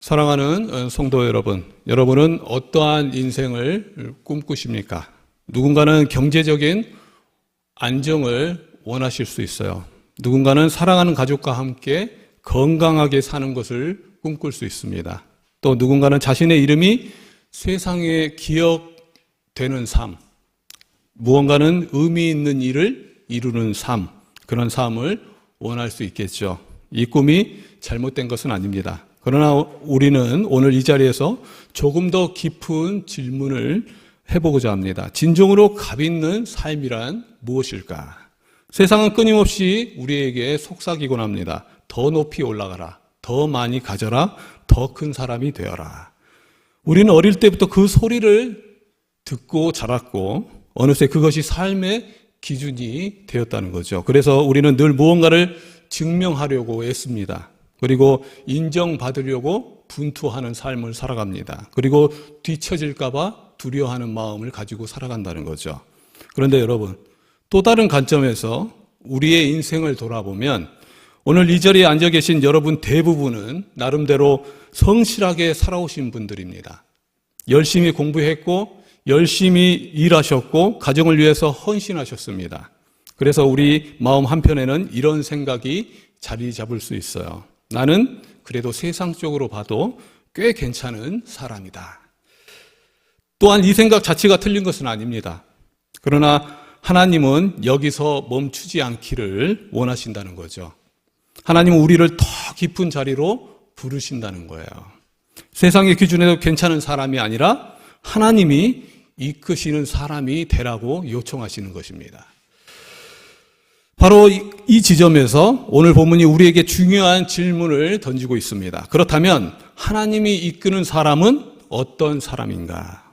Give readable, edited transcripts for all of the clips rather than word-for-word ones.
사랑하는 성도 여러분, 여러분은 어떠한 인생을 꿈꾸십니까? 누군가는 경제적인 안정을 원하실 수 있어요. 누군가는 사랑하는 가족과 함께 건강하게 사는 것을 꿈꿀 수 있습니다. 또 누군가는 자신의 이름이 세상에 기억되는 삶, 무언가는 의미 있는 일을 이루는 삶, 그런 삶을 원할 수 있겠죠. 이 꿈이 잘못된 것은 아닙니다. 그러나 우리는 오늘 이 자리에서 조금 더 깊은 질문을 해보고자 합니다. 진정으로 값 있는 삶이란 무엇일까? 세상은 끊임없이 우리에게 속삭이곤 합니다. 더 높이 올라가라. 더 많이 가져라. 더 큰 사람이 되어라. 우리는 어릴 때부터 그 소리를 듣고 자랐고 어느새 그것이 삶의 기준이 되었다는 거죠. 그래서 우리는 늘 무언가를 증명하려고 애씁니다. 그리고 인정받으려고 분투하는 삶을 살아갑니다. 그리고 뒤처질까 봐 두려워하는 마음을 가지고 살아간다는 거죠. 그런데 여러분, 또 다른 관점에서 우리의 인생을 돌아보면 오늘 이 자리에 앉아 계신 여러분 대부분은 나름대로 성실하게 살아오신 분들입니다. 열심히 공부했고 열심히 일하셨고 가정을 위해서 헌신하셨습니다. 그래서 우리 마음 한편에는 이런 생각이 자리 잡을 수 있어요. 나는 그래도 세상적으로 봐도 꽤 괜찮은 사람이다. 또한 이 생각 자체가 틀린 것은 아닙니다. 그러나 하나님은 여기서 멈추지 않기를 원하신다는 거죠. 하나님은 우리를 더 깊은 자리로 부르신다는 거예요. 세상의 기준에도 괜찮은 사람이 아니라 하나님이 이끄시는 사람이 되라고 요청하시는 것입니다. 바로 이 지점에서 오늘 본문이 우리에게 중요한 질문을 던지고 있습니다. 그렇다면 하나님이 이끄는 사람은 어떤 사람인가?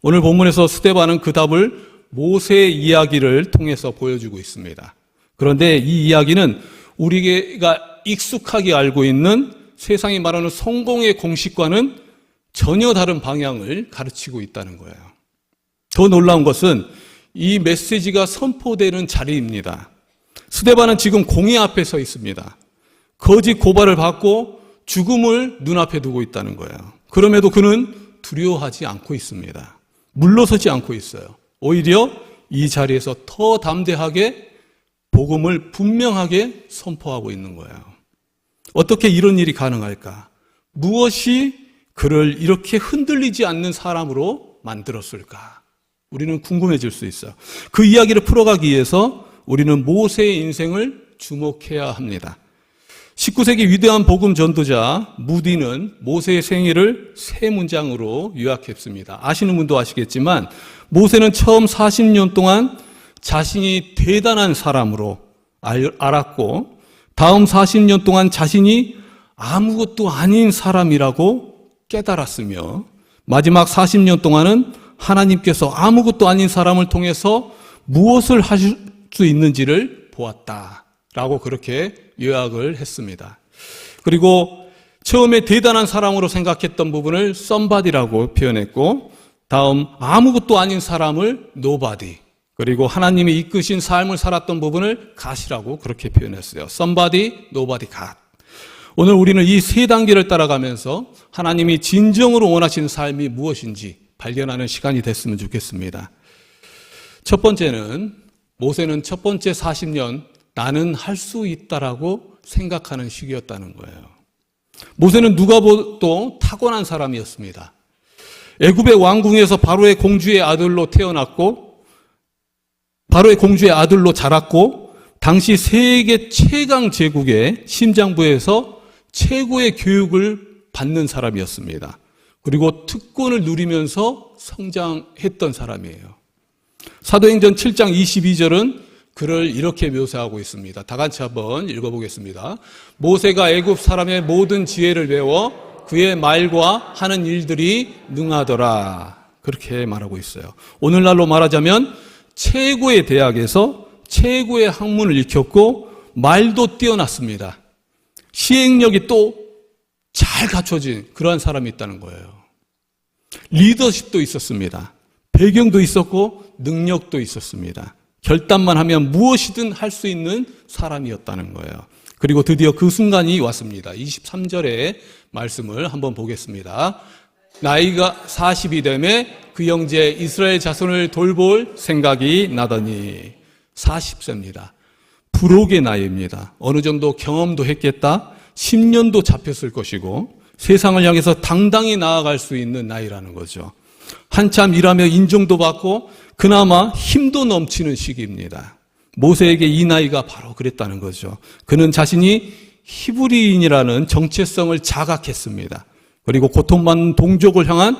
오늘 본문에서 스데반은 그 답을 모세의 이야기를 통해서 보여주고 있습니다. 그런데 이 이야기는 우리가 익숙하게 알고 있는 세상이 말하는 성공의 공식과는 전혀 다른 방향을 가르치고 있다는 거예요. 더 놀라운 것은 이 메시지가 선포되는 자리입니다. 스데반은 지금 공의 앞에 서 있습니다. 거짓 고발을 받고 죽음을 눈앞에 두고 있다는 거예요. 그럼에도 그는 두려워하지 않고 있습니다. 물러서지 않고 있어요. 오히려 이 자리에서 더 담대하게 복음을 분명하게 선포하고 있는 거예요. 어떻게 이런 일이 가능할까? 무엇이 그를 이렇게 흔들리지 않는 사람으로 만들었을까? 우리는 궁금해질 수 있어요. 그 이야기를 풀어가기 위해서 우리는 모세의 인생을 주목해야 합니다. 19세기 위대한 복음 전도자 무디는 모세의 생애를 세 문장으로 요약했습니다. 아시는 분도 아시겠지만 모세는 처음 40년 동안 자신이 대단한 사람으로 알았고 다음 40년 동안 자신이 아무것도 아닌 사람이라고 깨달았으며 마지막 40년 동안은 하나님께서 아무것도 아닌 사람을 통해서 무엇을 하실 수 있는지를 보았다라고 그렇게 요약을 했습니다. 그리고 처음에 대단한 사람으로 생각했던 부분을 somebody라고 표현했고 다음 아무것도 아닌 사람을 nobody, 그리고 하나님이 이끄신 삶을 살았던 부분을 god이라고 그렇게 표현했어요. somebody, nobody, God. 오늘 우리는 이 세 단계를 따라가면서 하나님이 진정으로 원하시는 삶이 무엇인지 발견하는 시간이 됐으면 좋겠습니다. 첫 번째는 모세는 첫 번째 40년 나는 할 수 있다라고 생각하는 시기였다는 거예요. 모세는 누가 봐도 타고난 사람이었습니다. 애굽의 왕궁에서 바로의 공주의 아들로 태어났고 바로의 공주의 아들로 자랐고 당시 세계 최강 제국의 심장부에서 최고의 교육을 받는 사람이었습니다. 그리고 특권을 누리면서 성장했던 사람이에요. 사도행전 7장 22절은 그를 이렇게 묘사하고 있습니다. 다 같이 한번 읽어보겠습니다. 모세가 애굽 사람의 모든 지혜를 배워 그의 말과 하는 일들이 능하더라. 그렇게 말하고 있어요. 오늘날로 말하자면 최고의 대학에서 최고의 학문을 익혔고 말도 뛰어났습니다. 시행력이 또 잘 갖춰진 그러한 사람이 있다는 거예요. 리더십도 있었습니다. 배경도 있었고 능력도 있었습니다. 결단만 하면 무엇이든 할 수 있는 사람이었다는 거예요. 그리고 드디어 그 순간이 왔습니다. 23절의 말씀을 한번 보겠습니다. 나이가 40이 되매 그 형제 이스라엘 자손을 돌볼 생각이 나더니 40세입니다. 불혹의 나이입니다. 어느 정도 경험도 했겠다. 10년도 잡혔을 것이고 세상을 향해서 당당히 나아갈 수 있는 나이라는 거죠. 한참 일하며 인정도 받고 그나마 힘도 넘치는 시기입니다. 모세에게 이 나이가 바로 그랬다는 거죠. 그는 자신이 히브리인이라는 정체성을 자각했습니다. 그리고 고통받는 동족을 향한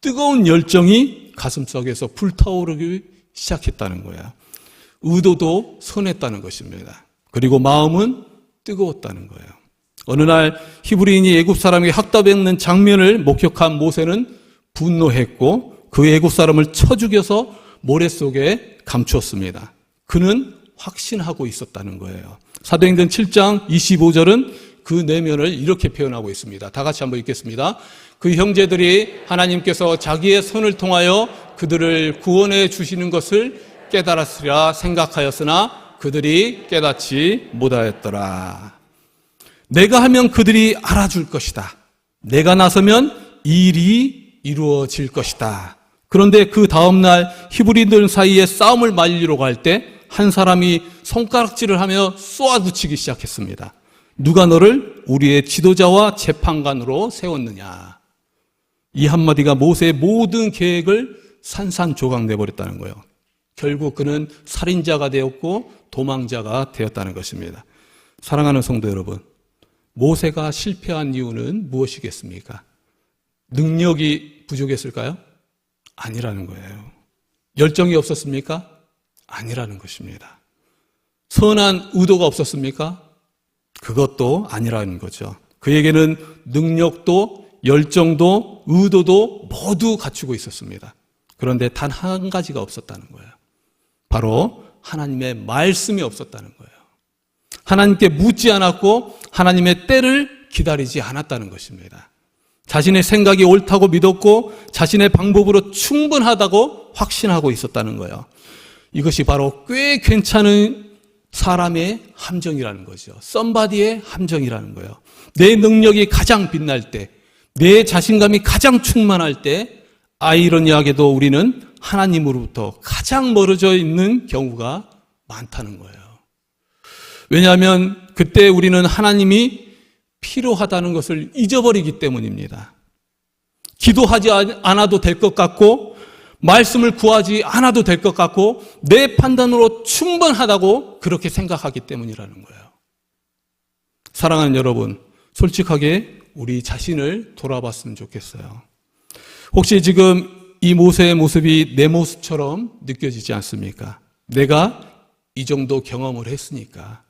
뜨거운 열정이 가슴속에서 불타오르기 시작했다는 거야. 의도도 선했다는 것입니다. 그리고 마음은 뜨거웠다는 거예요. 어느 날 히브리인이 애굽 사람에게 학대받는 장면을 목격한 모세는 분노했고 그 애굽 사람을 쳐 죽여서 모래 속에 감추었습니다. 그는 확신하고 있었다는 거예요. 사도행전 7장 25절은 그 내면을 이렇게 표현하고 있습니다. 다 같이 한번 읽겠습니다. 그 형제들이 하나님께서 자기의 손을 통하여 그들을 구원해 주시는 것을 깨달았으리라 생각하였으나 그들이 깨닫지 못하였더라. 내가 하면 그들이 알아줄 것이다. 내가 나서면 이 일이 이루어질 것이다. 그런데 그 다음날 히브리들 사이에 싸움을 말리러 갈 때 한 사람이 손가락질을 하며 쏘아붙이기 시작했습니다. 누가 너를 우리의 지도자와 재판관으로 세웠느냐. 이 한마디가 모세의 모든 계획을 산산조각내버렸다는 거예요. 결국 그는 살인자가 되었고 도망자가 되었다는 것입니다. 사랑하는 성도 여러분, 모세가 실패한 이유는 무엇이겠습니까? 능력이 부족했을까요? 아니라는 거예요. 열정이 없었습니까? 아니라는 것입니다. 선한 의도가 없었습니까? 그것도 아니라는 거죠. 그에게는 능력도 열정도 의도도 모두 갖추고 있었습니다. 그런데 단 한 가지가 없었다는 거예요. 바로 하나님의 말씀이 없었다는 거예요. 하나님께 묻지 않았고 하나님의 때를 기다리지 않았다는 것입니다. 자신의 생각이 옳다고 믿었고 자신의 방법으로 충분하다고 확신하고 있었다는 거예요. 이것이 바로 꽤 괜찮은 사람의 함정이라는 거죠. 썸바디의 함정이라는 거예요. 내 능력이 가장 빛날 때, 내 자신감이 가장 충만할 때 아이러니하게도 우리는 하나님으로부터 가장 멀어져 있는 경우가 많다는 거예요. 왜냐하면 그때 우리는 하나님이 필요하다는 것을 잊어버리기 때문입니다. 기도하지 않아도 될 것 같고 말씀을 구하지 않아도 될 것 같고 내 판단으로 충분하다고 그렇게 생각하기 때문이라는 거예요. 사랑하는 여러분, 솔직하게 우리 자신을 돌아봤으면 좋겠어요. 혹시 지금 이 모세의 모습이 내 모습처럼 느껴지지 않습니까? 내가 이 정도 경험을 했으니까.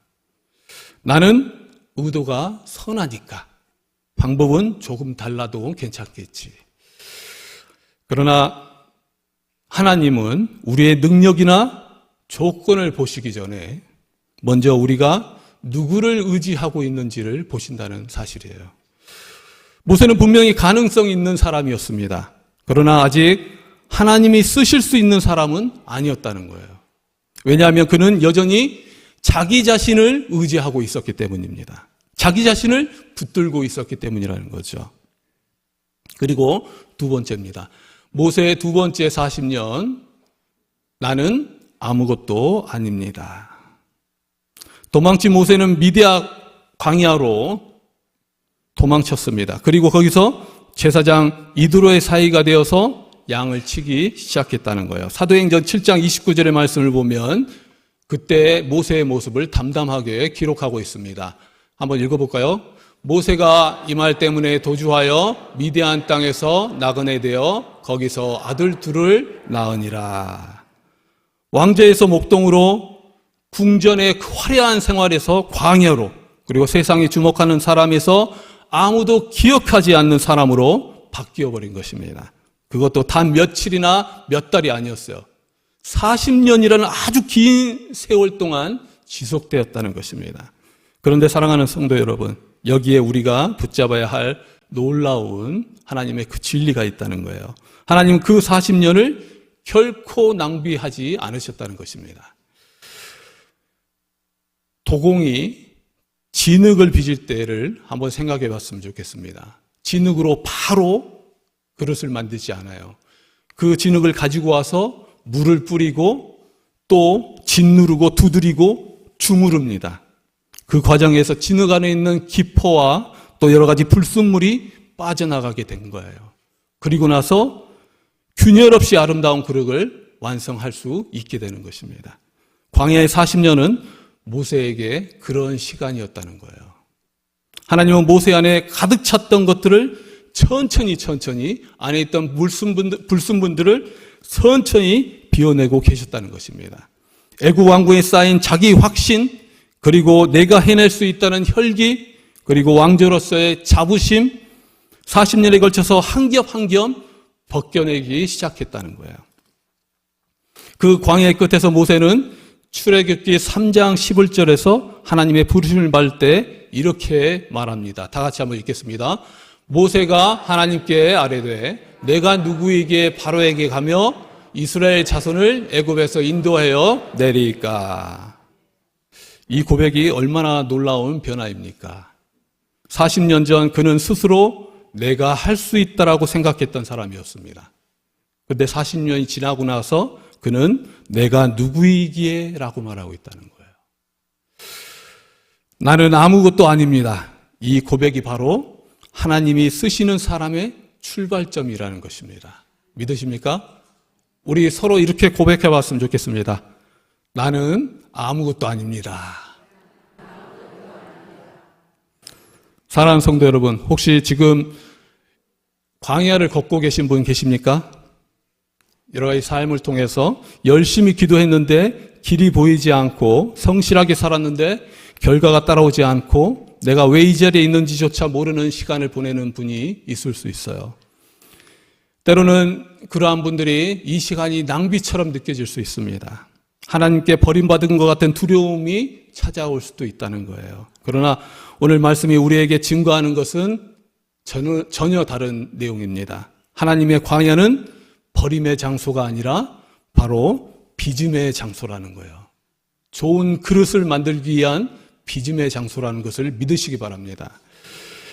나는 의도가 선하니까. 방법은 조금 달라도 괜찮겠지. 그러나 하나님은 우리의 능력이나 조건을 보시기 전에 먼저 우리가 누구를 의지하고 있는지를 보신다는 사실이에요. 모세는 분명히 가능성 있는 사람이었습니다. 그러나 아직 하나님이 쓰실 수 있는 사람은 아니었다는 거예요. 왜냐하면 그는 여전히 자기 자신을 의지하고 있었기 때문입니다. 자기 자신을 붙들고 있었기 때문이라는 거죠. 그리고 두 번째입니다. 모세의 두 번째 40년, 나는 아무것도 아닙니다. 도망친 모세는 미디안 광야로 도망쳤습니다. 그리고 거기서 제사장 이드로의 사이가 되어서 양을 치기 시작했다는 거예요. 사도행전 7장 29절의 말씀을 보면 그때 모세의 모습을 담담하게 기록하고 있습니다. 한번 읽어볼까요? 모세가 이 말 때문에 도주하여 미디안 땅에서 나그네 되어 거기서 아들 둘을 낳으니라. 왕좌에서 목동으로 궁전의 화려한 생활에서 광야로, 그리고 세상이 주목하는 사람에서 아무도 기억하지 않는 사람으로 바뀌어버린 것입니다. 그것도 단 며칠이나 몇 달이 아니었어요. 40년이라는 아주 긴 세월 동안 지속되었다는 것입니다. 그런데 사랑하는 성도 여러분, 여기에 우리가 붙잡아야 할 놀라운 하나님의 그 진리가 있다는 거예요. 하나님 그 40년을 결코 낭비하지 않으셨다는 것입니다. 도공이 진흙을 빚을 때를 한번 생각해 봤으면 좋겠습니다. 진흙으로 바로 그릇을 만들지 않아요. 그 진흙을 가지고 와서 물을 뿌리고 또 짓누르고 두드리고 주무릅니다. 그 과정에서 진흙 안에 있는 기포와 또 여러 가지 불순물이 빠져나가게 된 거예요. 그리고 나서 균열 없이 아름다운 그릇을 완성할 수 있게 되는 것입니다. 광야의 40년은 모세에게 그런 시간이었다는 거예요. 하나님은 모세 안에 가득 찼던 것들을 천천히 안에 있던 불순분들을 천천히 비워내고 계셨다는 것입니다. 애국 왕궁에 쌓인 자기 확신, 그리고 내가 해낼 수 있다는 혈기, 그리고 왕조로서의 자부심, 40년에 걸쳐서 한 겹 한 겹 벗겨내기 시작했다는 거예요. 그 광야의 끝에서 모세는 출애굽기 3장 11절에서 하나님의 부르심을 받을 때 이렇게 말합니다. 다 같이 한번 읽겠습니다. 모세가 하나님께 아뢰되 내가 누구에게 바로에게 가며 이스라엘 자손을 애굽에서 인도하여 내리까. 이 고백이 얼마나 놀라운 변화입니까? 40년 전 그는 스스로 내가 할 수 있다라고 생각했던 사람이었습니다. 그런데 40년이 지나고 나서 그는 내가 누구이기에 라고 말하고 있다는 거예요. 나는 아무것도 아닙니다. 이 고백이 바로 하나님이 쓰시는 사람의 출발점이라는 것입니다. 믿으십니까? 우리 서로 이렇게 고백해 봤으면 좋겠습니다. 나는 아무것도 아닙니다. 사랑하는 성도 여러분, 혹시 지금 광야를 걷고 계신 분 계십니까? 여러 가지 삶을 통해서 열심히 기도했는데 길이 보이지 않고 성실하게 살았는데 결과가 따라오지 않고 내가 왜 이 자리에 있는지조차 모르는 시간을 보내는 분이 있을 수 있어요. 때로는 그러한 분들이 이 시간이 낭비처럼 느껴질 수 있습니다. 하나님께 버림받은 것 같은 두려움이 찾아올 수도 있다는 거예요. 그러나 오늘 말씀이 우리에게 증거하는 것은 전혀 다른 내용입니다. 하나님의 광야는 버림의 장소가 아니라 바로 빚음의 장소라는 거예요. 좋은 그릇을 만들기 위한 빚음의 장소라는 것을 믿으시기 바랍니다.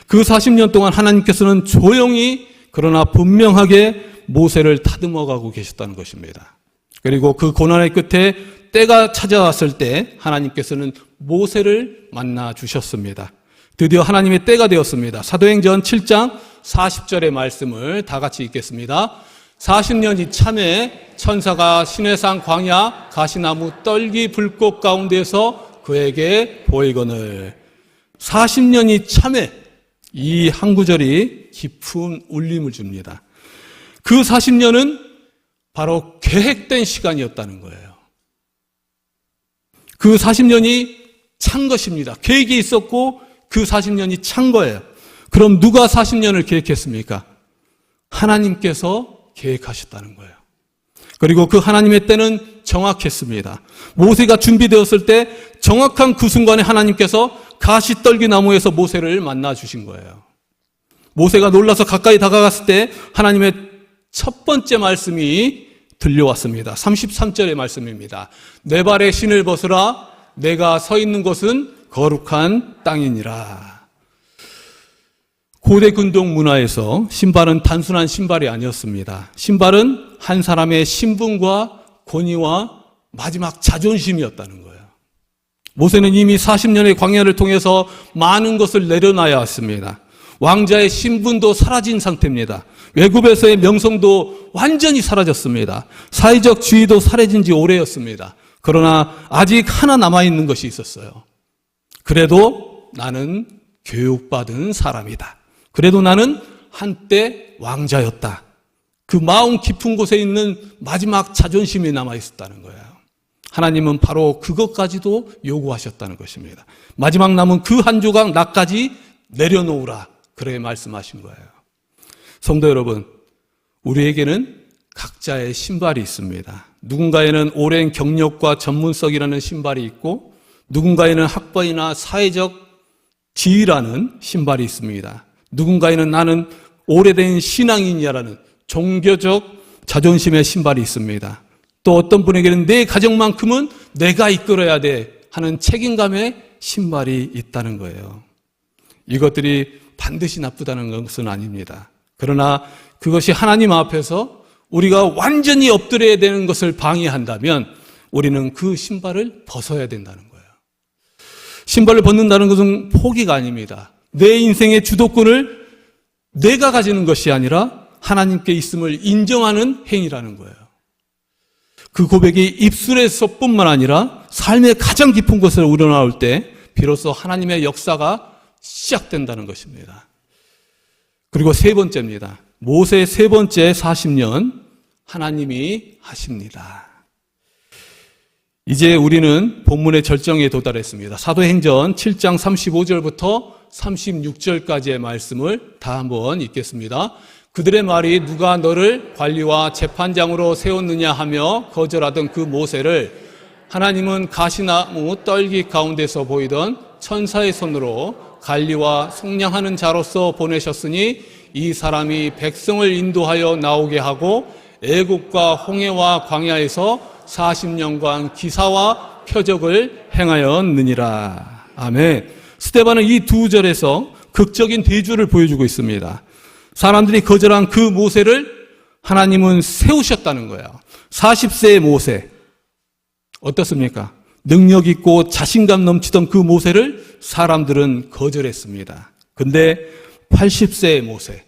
그 40년 동안 하나님께서는 조용히 그러나 분명하게 모세를 다듬어가고 계셨다는 것입니다. 그리고 그 고난의 끝에 때가 찾아왔을 때 하나님께서는 모세를 만나 주셨습니다. 드디어 하나님의 때가 되었습니다. 사도행전 7장 40절의 말씀을 다 같이 읽겠습니다. 40년이 참에 천사가 시내산 광야 가시나무 떨기 불꽃 가운데서 그에게 보이거늘. 40년이 참에, 이 한 구절이 깊은 울림을 줍니다. 그 40년은 바로 계획된 시간이었다는 거예요. 그 40년이 찬 것입니다. 계획이 있었고 그 40년이 찬 거예요. 그럼 누가 40년을 계획했습니까? 하나님께서 계획하셨다는 거예요. 그리고 그 하나님의 때는 정확했습니다. 모세가 준비되었을 때 정확한 그 순간에 하나님께서 가시떨기 나무에서 모세를 만나 주신 거예요. 모세가 놀라서 가까이 다가갔을 때 하나님의 첫 번째 말씀이 들려왔습니다. 33절의 말씀입니다. 내 발에 신을 벗으라. 내가 서 있는 곳은 거룩한 땅이니라. 고대 근동 문화에서 신발은 단순한 신발이 아니었습니다. 신발은 한 사람의 신분과 권위와 마지막 자존심이었다는 거예요. 모세는 이미 40년의 광야를 통해서 많은 것을 내려놔야 했습니다. 왕자의 신분도 사라진 상태입니다. 외국에서의 명성도 완전히 사라졌습니다. 사회적 지위도 사라진 지 오래였습니다. 그러나 아직 하나 남아있는 것이 있었어요. 그래도 나는 교육받은 사람이다. 그래도 나는 한때 왕자였다. 그 마음 깊은 곳에 있는 마지막 자존심이 남아있었다는 거예요. 하나님은 바로 그것까지도 요구하셨다는 것입니다. 마지막 남은 그 한 조각 나까지 내려놓으라. 그래 말씀하신 거예요. 성도 여러분, 우리에게는 각자의 신발이 있습니다. 누군가에는 오랜 경력과 전문성이라는 신발이 있고 누군가에는 학벌이나 사회적 지위라는 신발이 있습니다. 누군가에는 나는 오래된 신앙인이라는 종교적 자존심의 신발이 있습니다. 또 어떤 분에게는 내 가정만큼은 내가 이끌어야 돼 하는 책임감의 신발이 있다는 거예요. 이것들이 반드시 나쁘다는 것은 아닙니다. 그러나 그것이 하나님 앞에서 우리가 완전히 엎드려야 되는 것을 방해한다면 우리는 그 신발을 벗어야 된다는 거예요. 신발을 벗는다는 것은 포기가 아닙니다. 내 인생의 주도권을 내가 가지는 것이 아니라 하나님께 있음을 인정하는 행위라는 거예요. 그 고백이 입술에서뿐만 아니라 삶의 가장 깊은 곳으로 우러나올 때 비로소 하나님의 역사가 시작된다는 것입니다. 그리고 세 번째입니다. 모세의 세 번째 40년 하나님이 하십니다. 이제 우리는 본문의 절정에 도달했습니다. 사도행전 7장 35절부터 36절까지의 말씀을 다 한번 읽겠습니다. 그들의 말이 누가 너를 관리와 재판장으로 세웠느냐 하며 거절하던 그 모세를 하나님은 가시나무 떨기 가운데서 보이던 천사의 손으로 관리와 속량하는 자로서 보내셨으니 이 사람이 백성을 인도하여 나오게 하고 애국과 홍해와 광야에서 40년간 기사와 표적을 행하였느니라. 아멘. 스데반은 이 두 절에서 극적인 대주를 보여주고 있습니다. 사람들이 거절한 그 모세를 하나님은 세우셨다는 거예요. 40세의 모세. 어떻습니까? 능력 있고 자신감 넘치던 그 모세를 사람들은 거절했습니다. 근데 80세의 모세,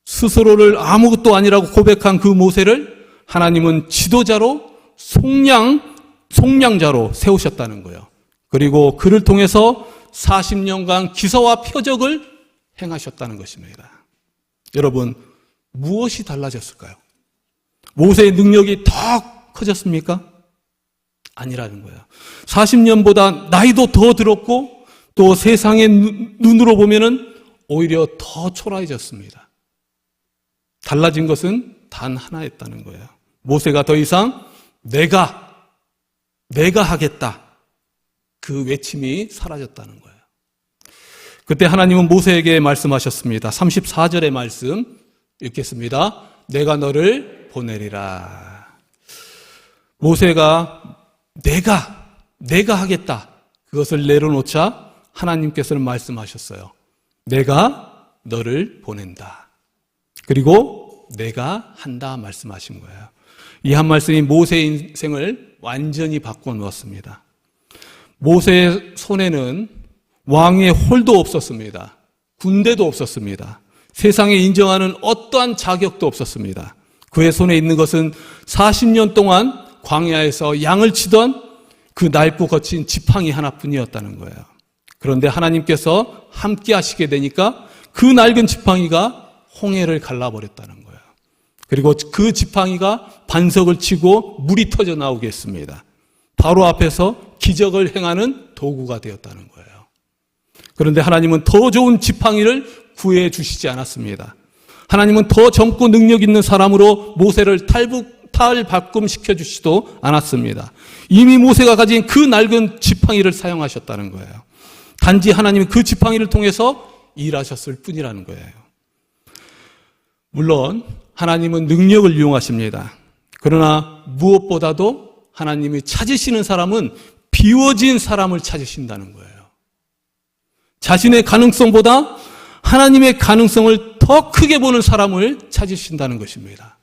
스스로를 아무것도 아니라고 고백한 그 모세를 하나님은 지도자로 속량자로 세우셨다는 거예요. 그리고 그를 통해서 40년간 기사와 표적을 행하셨다는 것입니다. 여러분, 무엇이 달라졌을까요? 모세의 능력이 더 커졌습니까? 아니라는 거예요. 40년보다 나이도 더 들었고 또 세상의 눈으로 보면은 오히려 더 초라해졌습니다. 달라진 것은 단 하나였다는 거예요. 모세가 더 이상 내가 하겠다. 그 외침이 사라졌다는 거예요. 그때 하나님은 모세에게 말씀하셨습니다. 34절의 말씀 읽겠습니다. 내가 너를 보내리라. 모세가 내가 하겠다. 그것을 내려놓자 하나님께서는 말씀하셨어요. 내가 너를 보낸다. 그리고 내가 한다 말씀하신 거예요. 이 한 말씀이 모세의 인생을 완전히 바꿔놓았습니다. 모세의 손에는 왕의 홀도 없었습니다. 군대도 없었습니다. 세상에 인정하는 어떠한 자격도 없었습니다. 그의 손에 있는 것은 40년 동안 광야에서 양을 치던 그 낡고 거친 지팡이 하나뿐이었다는 거예요. 그런데 하나님께서 함께 하시게 되니까 그 낡은 지팡이가 홍해를 갈라버렸다는 거예요. 그리고 그 지팡이가 반석을 치고 물이 터져 나오게 했습니다. 바로 앞에서 기적을 행하는 도구가 되었다는 거예요. 그런데 하나님은 더 좋은 지팡이를 구해 주시지 않았습니다. 하나님은 더 젊고 능력 있는 사람으로 모세를 탈바꿈시켜 주시지도 않았습니다. 이미 모세가 가진 그 낡은 지팡이를 사용하셨다는 거예요. 단지 하나님은 그 지팡이를 통해서 일하셨을 뿐이라는 거예요. 물론 하나님은 능력을 이용하십니다. 그러나 무엇보다도 하나님이 찾으시는 사람은 비워진 사람을 찾으신다는 거예요. 자신의 가능성보다 하나님의 가능성을 더 크게 보는 사람을 찾으신다는 것입니다.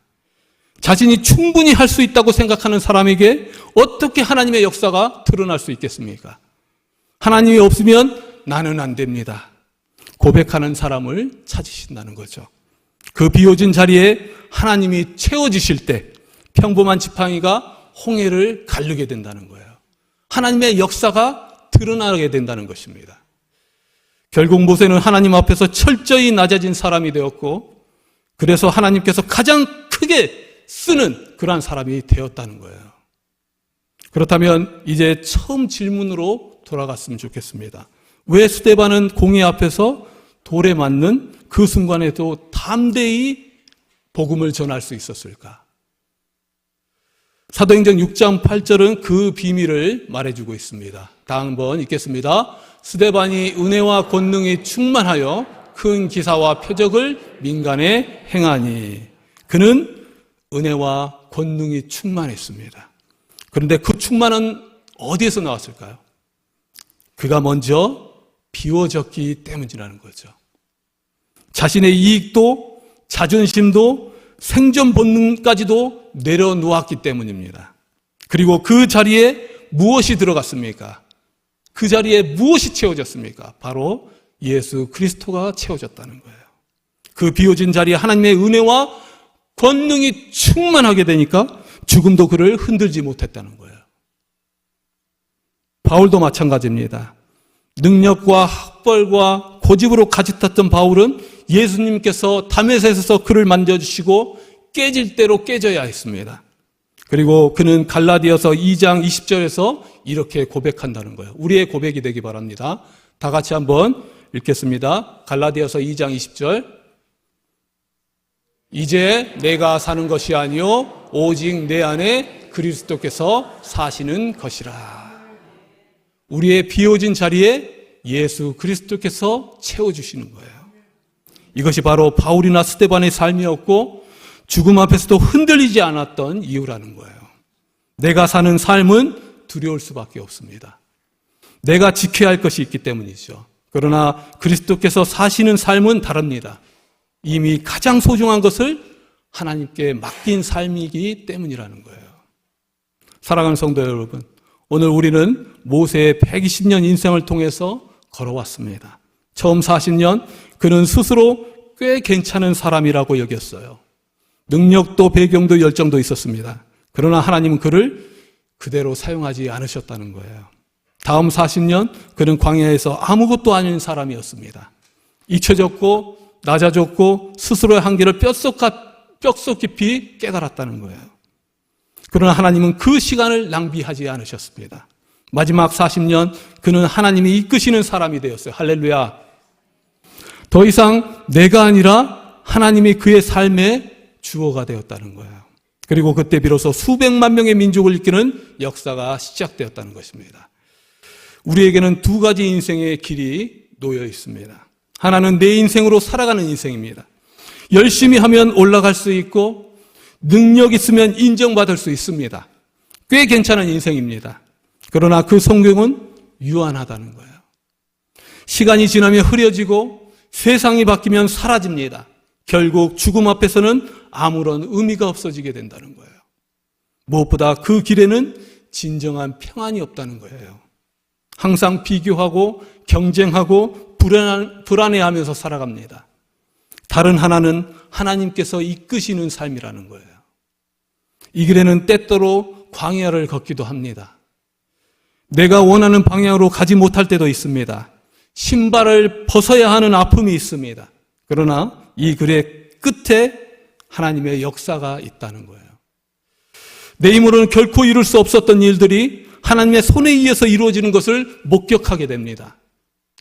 자신이 충분히 할 수 있다고 생각하는 사람에게 어떻게 하나님의 역사가 드러날 수 있겠습니까? 하나님이 없으면 나는 안 됩니다. 고백하는 사람을 찾으신다는 거죠. 그 비워진 자리에 하나님이 채워지실 때 평범한 지팡이가 홍해를 가르게 된다는 거예요. 하나님의 역사가 드러나게 된다는 것입니다. 결국 모세는 하나님 앞에서 철저히 낮아진 사람이 되었고 그래서 하나님께서 가장 크게 쓰는 그러한 사람이 되었다는 거예요. 그렇다면 이제 처음 질문으로 돌아갔으면 좋겠습니다. 왜 스데반은 공회 앞에서 돌에 맞는 그 순간에도 담대히 복음을 전할 수 있었을까? 사도행전 6장 8절은 그 비밀을 말해주고 있습니다. 다 한번 읽겠습니다. 스데반이 은혜와 권능이 충만하여 큰 기사와 표적을 민간에 행하니 그는 은혜와 권능이 충만했습니다. 그런데 그 충만은 어디에서 나왔을까요? 그가 먼저 비워졌기 때문이라는 거죠. 자신의 이익도 자존심도 생존 본능까지도 내려놓았기 때문입니다. 그리고 그 자리에 무엇이 들어갔습니까? 그 자리에 무엇이 채워졌습니까? 바로 예수 그리스도가 채워졌다는 거예요. 그 비워진 자리에 하나님의 은혜와 권능이 충만하게 되니까 죽음도 그를 흔들지 못했다는 거예요. 바울도 마찬가지입니다. 능력과 학벌과 고집으로 가짓었던 바울은 예수님께서 다메섹에서 그를 만져주시고 깨질 대로 깨져야 했습니다. 그리고 그는 갈라디아서 2장 20절에서 이렇게 고백한다는 거예요. 우리의 고백이 되기 바랍니다. 다 같이 한번 읽겠습니다. 갈라디아서 2장 20절. 이제 내가 사는 것이 아니요 오직 내 안에 그리스도께서 사시는 것이라. 우리의 비워진 자리에 예수 그리스도께서 채워주시는 거예요. 이것이 바로 바울이나 스데반의 삶이었고 죽음 앞에서도 흔들리지 않았던 이유라는 거예요. 내가 사는 삶은 두려울 수밖에 없습니다. 내가 지켜야 할 것이 있기 때문이죠. 그러나 그리스도께서 사시는 삶은 다릅니다. 이미 가장 소중한 것을 하나님께 맡긴 삶이기 때문이라는 거예요. 사랑하는 성도 여러분, 오늘 우리는 모세의 120년 인생을 통해서 걸어왔습니다. 처음 40년 그는 스스로 꽤 괜찮은 사람이라고 여겼어요. 능력도 배경도 열정도 있었습니다. 그러나 하나님은 그를 그대로 사용하지 않으셨다는 거예요. 다음 40년 그는 광야에서 아무것도 아닌 사람이었습니다. 잊혀졌고 낮아졌고 스스로의 한계를 뼛속 깊이 깨달았다는 거예요. 그러나 하나님은 그 시간을 낭비하지 않으셨습니다. 마지막 40년 그는 하나님이 이끄시는 사람이 되었어요. 할렐루야. 더 이상 내가 아니라 하나님이 그의 삶의 주어가 되었다는 거예요. 그리고 그때 비로소 수백만 명의 민족을 이끄는 역사가 시작되었다는 것입니다. 우리에게는 두 가지 인생의 길이 놓여 있습니다. 하나는 내 인생으로 살아가는 인생입니다. 열심히 하면 올라갈 수 있고 능력 있으면 인정받을 수 있습니다. 꽤 괜찮은 인생입니다. 그러나 그 성경은 유한하다는 거예요. 시간이 지나면 흐려지고 세상이 바뀌면 사라집니다. 결국 죽음 앞에서는 아무런 의미가 없어지게 된다는 거예요. 무엇보다 그 길에는 진정한 평안이 없다는 거예요. 항상 비교하고 경쟁하고 불안해하면서 살아갑니다. 다른 하나는 하나님께서 이끄시는 삶이라는 거예요. 이 길에는 때때로 광야를 걷기도 합니다. 내가 원하는 방향으로 가지 못할 때도 있습니다. 신발을 벗어야 하는 아픔이 있습니다. 그러나 이 길의 끝에 하나님의 역사가 있다는 거예요. 내 힘으로는 결코 이룰 수 없었던 일들이 하나님의 손에 의해서 이루어지는 것을 목격하게 됩니다.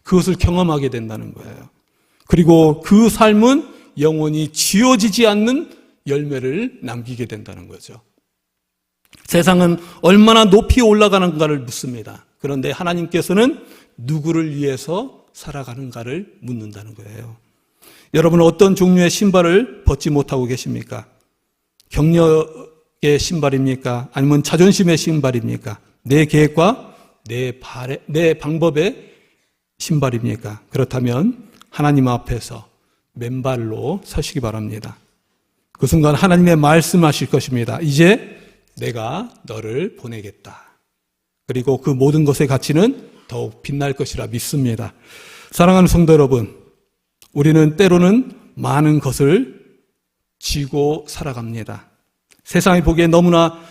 그것을 경험하게 된다는 거예요. 그리고 그 삶은 영원히 지워지지 않는 열매를 남기게 된다는 거죠. 세상은 얼마나 높이 올라가는가를 묻습니다. 그런데 하나님께서는 누구를 위해서 살아가는가를 묻는다는 거예요. 여러분은 어떤 종류의 신발을 벗지 못하고 계십니까? 경력의 신발입니까? 아니면 자존심의 신발입니까? 내 계획과 내 방법의 신발입니까? 그렇다면 하나님 앞에서 맨발로 서시기 바랍니다. 그 순간 하나님의 말씀하실 것입니다. 이제 내가 너를 보내겠다. 그리고 그 모든 것의 가치는 더욱 빛날 것이라 믿습니다. 사랑하는 성도 여러분, 우리는 때로는 많은 것을 쥐고 살아갑니다. 세상이 보기에 너무나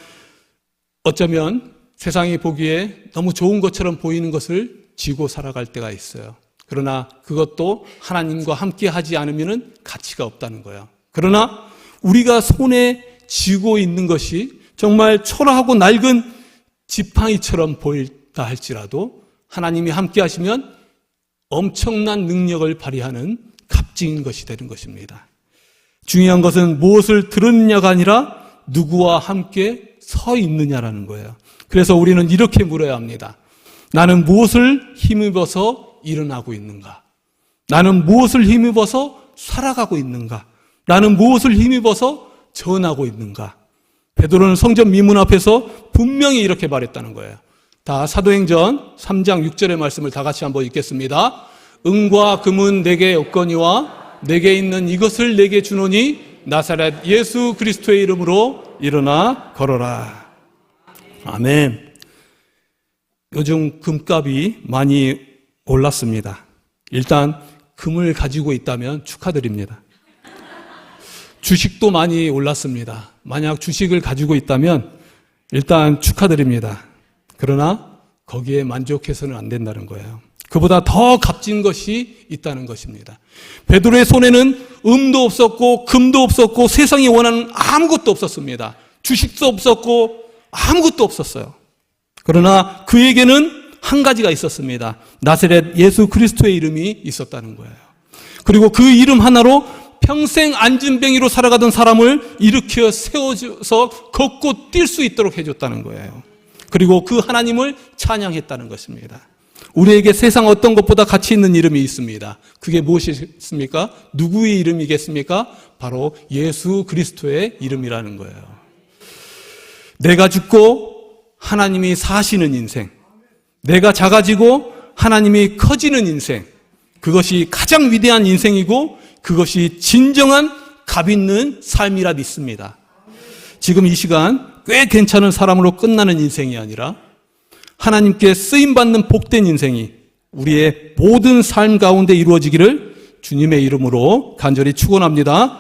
어쩌면 세상이 보기에 너무 좋은 것처럼 보이는 것을 쥐고 살아갈 때가 있어요. 그러나 그것도 하나님과 함께 하지 않으면 가치가 없다는 거예요. 그러나 우리가 손에 쥐고 있는 것이 정말 초라하고 낡은 지팡이처럼 보일다 할지라도 하나님이 함께 하시면 엄청난 능력을 발휘하는 값진 것이 되는 것입니다. 중요한 것은 무엇을 들었느냐가 아니라 누구와 함께 서 있느냐라는 거예요. 그래서 우리는 이렇게 물어야 합니다. 나는 무엇을 힘입어서 일어나고 있는가? 나는 무엇을 힘입어서 살아가고 있는가? 나는 무엇을 힘입어서 전하고 있는가? 베드로는 성전 미문 앞에서 분명히 이렇게 말했다는 거예요. 다 사도행전 3장 6절의 말씀을 다 같이 한번 읽겠습니다. 은과 금은 내게 없거니와 내게 있는 이것을 내게 주노니 나사렛 예수 그리스도의 이름으로 일어나 걸어라. 아멘. 요즘 금값이 많이 올랐습니다. 일단 금을 가지고 있다면 축하드립니다. 주식도 많이 올랐습니다. 만약 주식을 가지고 있다면 일단 축하드립니다. 그러나 거기에 만족해서는 안 된다는 거예요. 그보다 더 값진 것이 있다는 것입니다. 베드로의 손에는 음도 없었고 금도 없었고 세상이 원하는 아무것도 없었습니다. 주식도 없었고 아무것도 없었어요. 그러나 그에게는 한 가지가 있었습니다. 나사렛 예수 그리스도의 이름이 있었다는 거예요. 그리고 그 이름 하나로 평생 안진뱅이로 살아가던 사람을 일으켜 세워줘서 걷고 뛸 수 있도록 해줬다는 거예요. 그리고 그 하나님을 찬양했다는 것입니다. 우리에게 세상 어떤 것보다 가치 있는 이름이 있습니다. 그게 무엇이겠습니까? 누구의 이름이겠습니까? 바로 예수 그리스도의 이름이라는 거예요. 내가 죽고 하나님이 사시는 인생, 내가 작아지고 하나님이 커지는 인생, 그것이 가장 위대한 인생이고 그것이 진정한 값 있는 삶이라 믿습니다. 지금 이 시간 꽤 괜찮은 사람으로 끝나는 인생이 아니라 하나님께 쓰임받는 복된 인생이 우리의 모든 삶 가운데 이루어지기를 주님의 이름으로 간절히 축원합니다.